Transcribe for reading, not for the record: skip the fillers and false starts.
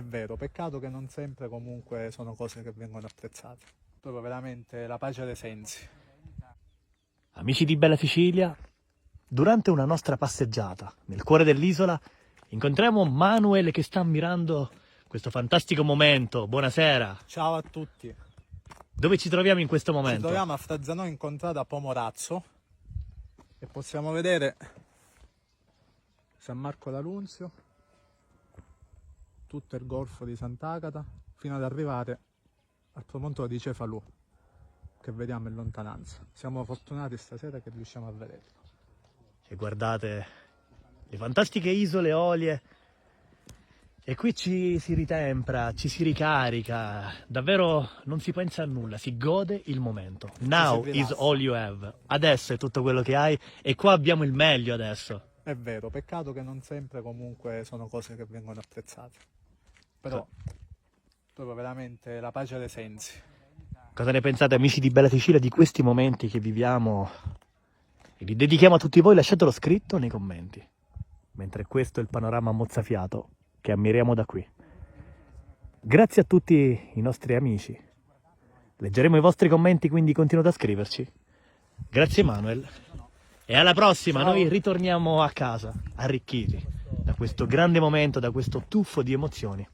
vero, peccato che non sempre comunque sono cose che vengono apprezzate. Proprio veramente la pace dei sensi. Amici di Bella Sicilia, durante una nostra passeggiata nel cuore dell'isola incontriamo Manuel che sta ammirando questo fantastico momento. Buonasera. Ciao a tutti. Dove ci troviamo in questo Ci momento? troviamo a Frazzano in contrada Pomorazzo e possiamo vedere San Marco d'Arunzio, tutto il golfo di Sant'Agata, fino ad arrivare al promontorio di Cefalù, che vediamo in lontananza. Siamo fortunati stasera che riusciamo a vederlo. E guardate le fantastiche isole Eolie. E qui ci si ritempra, ci si ricarica, davvero non si pensa a nulla, si gode il momento. Now is all you have. Adesso è tutto quello che hai e qua abbiamo il meglio adesso. È vero, peccato che non sempre comunque sono cose che vengono apprezzate. Però proprio veramente la pace dei sensi. Cosa ne pensate, amici di Bella Sicilia, di questi momenti che viviamo e li dedichiamo a tutti voi? Lasciatelo scritto nei commenti. Mentre questo è il panorama mozzafiato che ammiriamo da qui. Grazie a tutti i nostri amici. Leggeremo i vostri commenti, quindi continuate a scriverci. Grazie Manuel. E alla prossima. Ciao. Noi ritorniamo a casa, arricchiti da questo grande momento, da questo tuffo di emozioni.